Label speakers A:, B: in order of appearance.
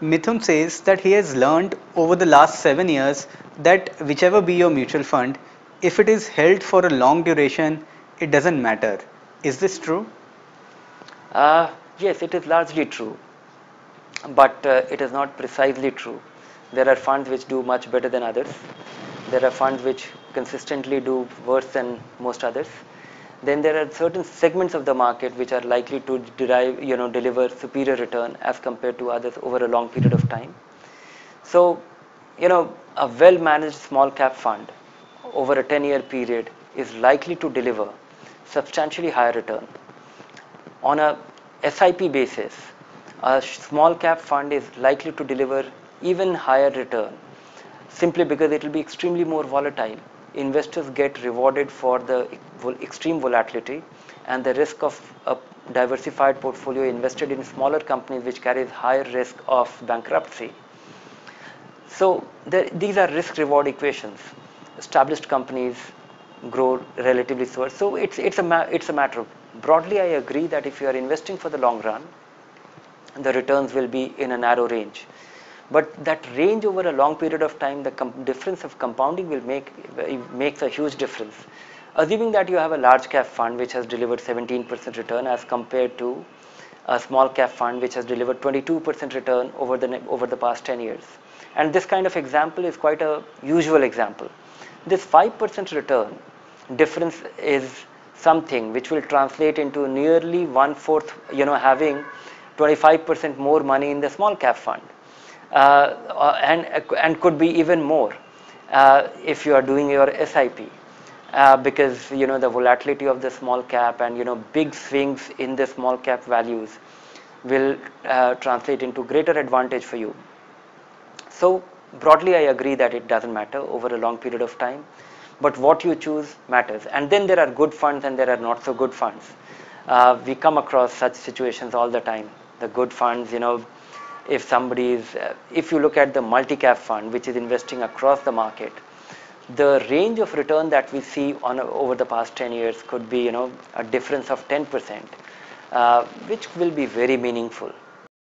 A: Mithun says that he has learned over the last 7 years that whichever be your mutual fund, if it is held for a long duration, it doesn't matter. Is this true?
B: Yes, it is largely true, but it is not precisely true. There are funds which do much better than others. There are funds which consistently do worse than most others. Then there are certain segments of the market which are likely to deliver superior return as compared to others over a long period of time. So, a well-managed small cap fund over a 10-year period is likely to deliver substantially higher return. On a SIP basis, a small cap fund is likely to deliver even higher return simply because it will be extremely more volatile. Investors get rewarded for the extreme volatility and the risk of a diversified portfolio invested in smaller companies which carries higher risk of bankruptcy. So these are risk reward equations. Established companies grow relatively slower. So it's a matter of, broadly I agree that if you are investing for the long run, the returns will be in a narrow range. But that range over a long period of time, the difference of compounding will makes a huge difference. Assuming that you have a large cap fund which has delivered 17% return as compared to a small cap fund which has delivered 22% return over the past 10 years. And this kind of example is quite a usual example. This 5% return difference is something which will translate into nearly one-fourth, having 25% more money in the small cap fund. And could be even more if you are doing your SIP. Because the volatility of the small cap and big swings in the small cap values will translate into greater advantage for you. So broadly I agree that it doesn't matter over a long period of time, but what you choose matters. And then there are good funds and there are not so good funds. We come across such situations all the time. The good funds, if you look at the multi-cap fund which is investing across the market, the range of return that we see over the past 10 years could be a difference of 10%, which will be very meaningful.